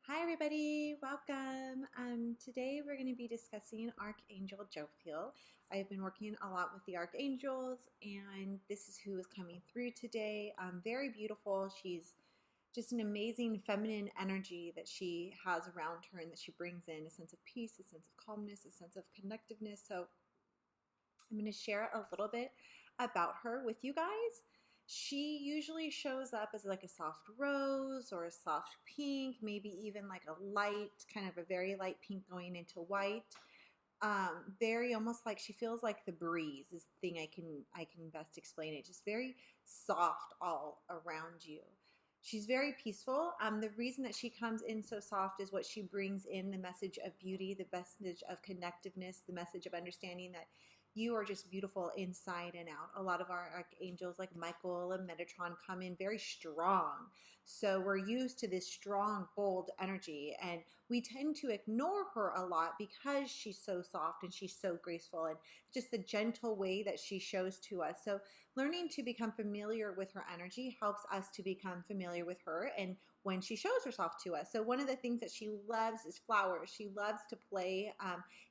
Hi everybody, welcome. Today we're going to be discussing Archangel Jophiel. I've been working a lot with the archangels, and this is who is coming through today. Very beautiful. She's just an amazing feminine energy that she has around her and that she brings in a sense of peace, a sense of calmness, a sense of connectiveness. So I'm going to share a little bit about her with you guys. She usually shows up as like a soft rose or a soft pink, maybe even like a light, kind of a very light pink going into white. Very almost like she feels like the breeze is the thing I can best explain it. Just very soft all around you. She's very peaceful. The reason that she comes in so soft is what she brings in, the message of beauty, the message of connectiveness, the message of understanding that you are just beautiful inside and out. A lot of our archangels like Michael and Metatron come in very strong. So we're used to this strong, bold energy, and we tend to ignore her a lot because she's so soft and she's so graceful and just the gentle way that she shows to us. So learning to become familiar with her energy helps us to become familiar with her and when she shows herself to us. So one of the things that she loves is flowers. She loves to play.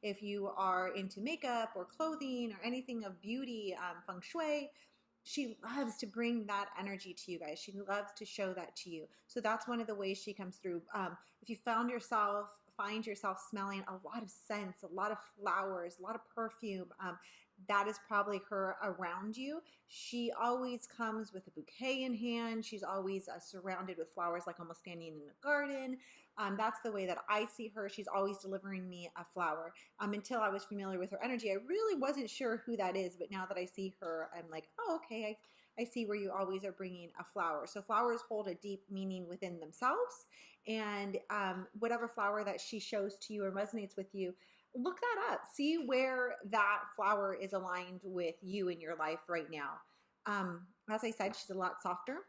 If you are into makeup or clothing or anything of beauty, feng shui, she loves to bring that energy to you guys. She loves to show that to you. So that's one of the ways she comes through. If you find yourself smelling a lot of scents, a lot of flowers, a lot of perfume, that is probably her around you. She always comes with a bouquet in hand. She's always surrounded with flowers, like almost standing in a garden. That's the way that I see her. She's always delivering me a flower. Until I was familiar with her energy, I really wasn't sure who that is. But now that I see her, I'm like, oh, okay, I see where you always are bringing a flower. So flowers hold a deep meaning within themselves. And whatever flower that she shows to you or resonates with you, look that up. See where that flower is aligned with you in your life right now. As I said, she's a lot softer.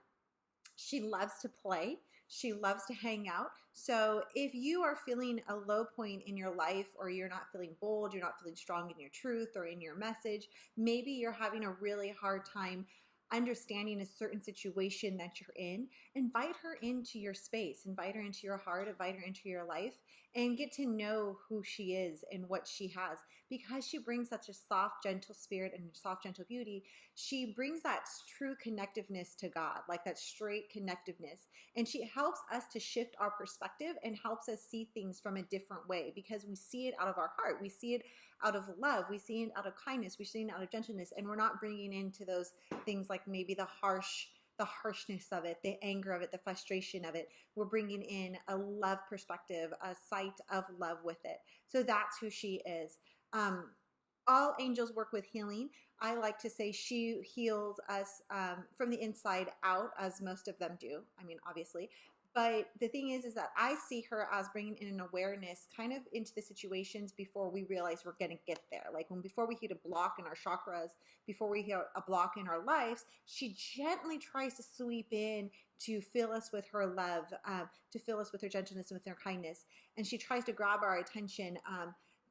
She loves to play. She loves to hang out. So if you are feeling a low point in your life, or you're not feeling bold, you're not feeling strong in your truth or in your message, maybe you're having a really hard time understanding a certain situation that you're in, invite her into your space, invite her into your heart, invite her into your life, and get to know who she is and what she has. Because she brings such a soft, gentle spirit and soft, gentle beauty, she brings that true connectiveness to God, like that straight connectiveness. And she helps us to shift our perspective and helps us see things from a different way, because we see it out of our heart. We see it out of love. We see it out of kindness. We see it out of gentleness. And we're not bringing into those things like maybe the harshness of it, the anger of it, the frustration of it. We're bringing in a love perspective, a sight of love with it. So that's who she is. All angels work with healing. I like to say she heals us from the inside out, as most of them do. I mean, obviously. But the thing is that I see her as bringing in an awareness kind of into the situations before we realize we're going to get there. Like before we hit a block in our chakras, before we hit a block in our lives, she gently tries to sweep in to fill us with her love, to fill us with her gentleness and with her kindness. And she tries to grab our attention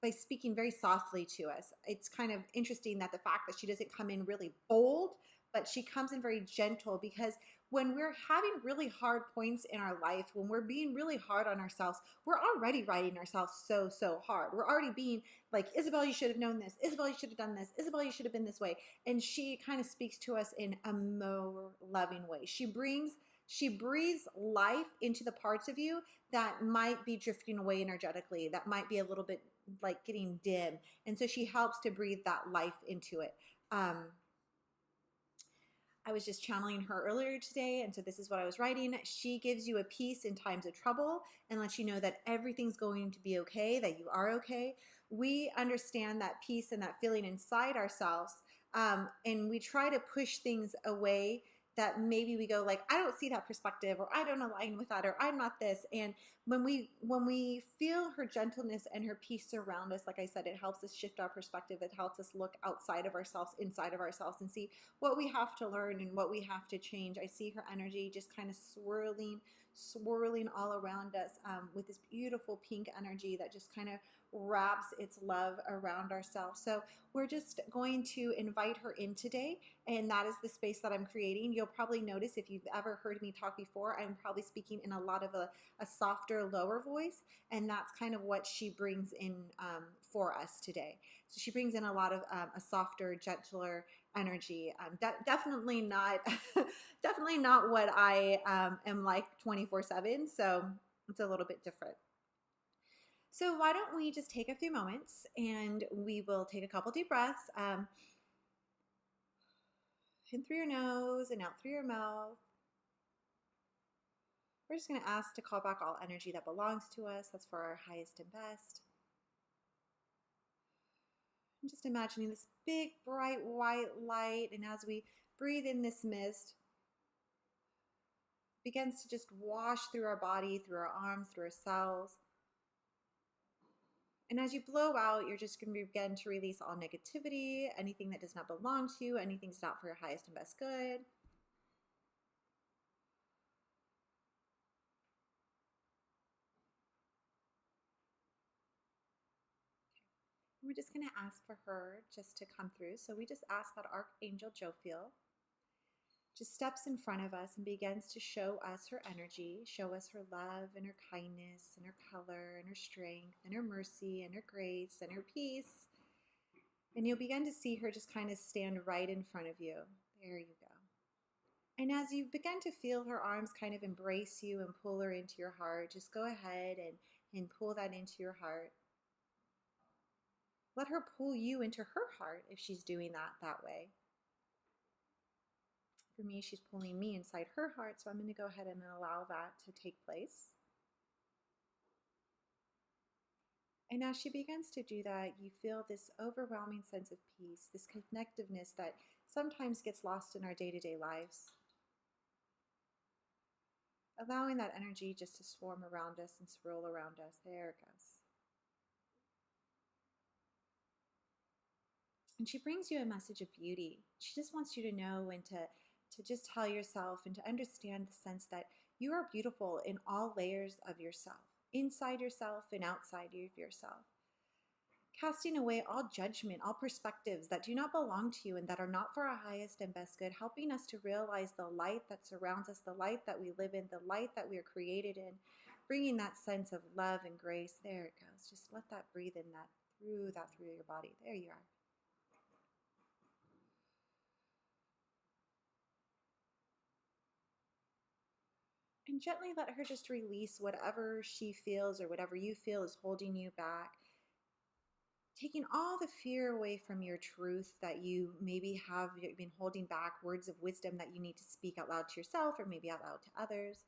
by speaking very softly to us. It's kind of interesting that the fact that she doesn't come in really bold, but she comes in very gentle, because when we're having really hard points in our life, when we're being really hard on ourselves, we're already writing ourselves so hard. We're already being like, Isabel, you should have known this. Isabel, you should have done this. Isabel, you should have been this way. And she kind of speaks to us in a more loving way. She breathes life into the parts of you that might be drifting away energetically, that might be a little bit like getting dim. And so she helps to breathe that life into it. I was just channeling her earlier today, and so this is what I was writing. She gives you a peace in times of trouble and lets you know that everything's going to be okay, that you are okay. We understand that peace and that feeling inside ourselves, and we try to push things away that maybe we go like, I don't see that perspective, or I don't align with that, or I'm not this. And when we feel her gentleness and her peace surround us, like I said, it helps us shift our perspective. It helps us look outside of ourselves, inside of ourselves, and see what we have to learn and what we have to change. I see her energy just kind of swirling swirling all around us with this beautiful pink energy that just kind of wraps its love around ourselves. So we're just going to invite her in today, and that is the space that I'm creating. You'll probably notice, if you've ever heard me talk before, I'm probably speaking in a lot of a softer, lower voice, and that's kind of what she brings in for us today. So she brings in a lot of a softer, gentler energy. Definitely not, definitely not what I am like 24/7. So it's a little bit different. So why don't we just take a few moments and we will take a couple deep breaths in through your nose and out through your mouth. We're just going to ask to call back all energy that belongs to us. That's for our highest and best. I'm just imagining this big, bright, white light. And as we breathe in this mist, it begins to just wash through our body, through our arms, through our cells. And as you blow out, you're just going to begin to release all negativity, anything that does not belong to you, anything that's not for your highest and best good. We're just going to ask for her just to come through. So we just ask that Archangel Jophiel just steps in front of us and begins to show us her energy, show us her love and her kindness and her color and her strength and her mercy and her grace and her peace. And you'll begin to see her just kind of stand right in front of you. There you go. And as you begin to feel her arms kind of embrace you and pull her into your heart, just go ahead and pull that into your heart. Let her pull you into her heart if she's doing that way. For me, she's pulling me inside her heart, so I'm going to go ahead and allow that to take place. And as she begins to do that, you feel this overwhelming sense of peace, this connectiveness that sometimes gets lost in our day-to-day lives. Allowing that energy just to swarm around us and swirl around us. There it goes. And she brings you a message of beauty. She just wants you to know and to just tell yourself and to understand the sense that you are beautiful in all layers of yourself, inside yourself and outside of yourself. Casting away all judgment, all perspectives that do not belong to you and that are not for our highest and best good, helping us to realize the light that surrounds us, the light that we live in, the light that we are created in, bringing that sense of love and grace. There it goes. Just let that breathe in through your body. There you are. And gently let her just release whatever she feels or whatever you feel is holding you back. Taking all the fear away from your truth that you maybe have been holding back, words of wisdom that you need to speak out loud to yourself or maybe out loud to others.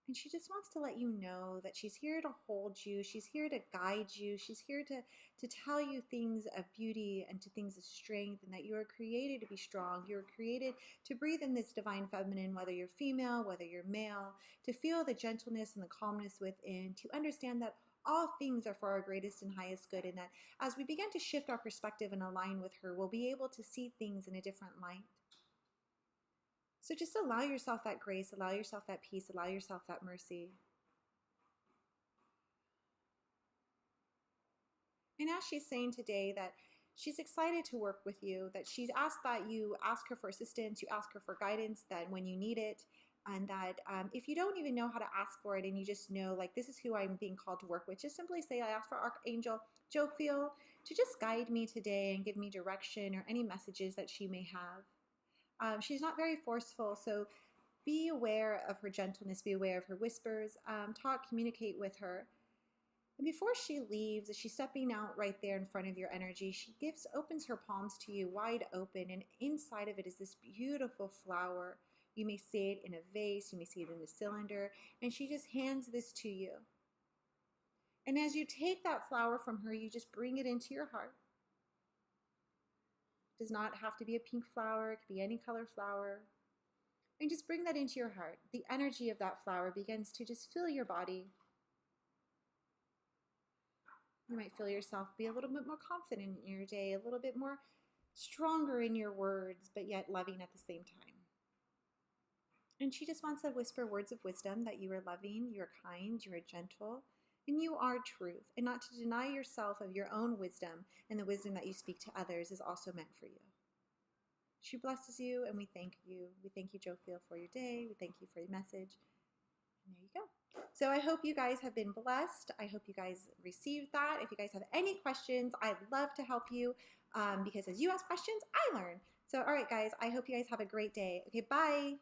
And she just wants to let you know that she's here to hold you. She's here to guide you. She's here to tell you things of beauty and to things of strength, and that you are created to be strong. You are created to breathe in this divine feminine, whether you're female, whether you're male, to feel the gentleness and the calmness within, to understand that all things are for our greatest and highest good, and that as we begin to shift our perspective and align with her, we'll be able to see things in a different light. So just allow yourself that grace, allow yourself that peace, allow yourself that mercy. And as she's saying today that she's excited to work with you, that she's asked that you ask her for assistance, you ask her for guidance, that when you need it, and that if you don't even know how to ask for it and you just know, like, this is who I'm being called to work with, just simply say, I ask for Archangel Jophiel to just guide me today and give me direction or any messages that she may have. She's not very forceful, so be aware of her gentleness, be aware of her whispers, communicate with her. And before she leaves, as she's stepping out right there in front of your energy, she opens her palms to you wide open, and inside of it is this beautiful flower. You may see it in a vase, you may see it in a cylinder, and she just hands this to you. And as you take that flower from her, you just bring it into your heart. Does not have to be a pink flower. It could be any color flower. And just bring that into your heart. The energy of that flower begins to just fill your body. You might feel yourself be a little bit more confident in your day, a little bit more stronger in your words, but yet loving at the same time. And she just wants to whisper words of wisdom that you are loving, you are kind, you are gentle, and you are truth. And not to deny yourself of your own wisdom, and the wisdom that you speak to others is also meant for you. She blesses you, and we thank you. We thank you, Jophiel, for your day. We thank you for your message. And there you go. So I hope you guys have been blessed. I hope you guys received that. If you guys have any questions, I'd love to help you because as you ask questions, I learn. So all right, guys, I hope you guys have a great day. Okay, bye.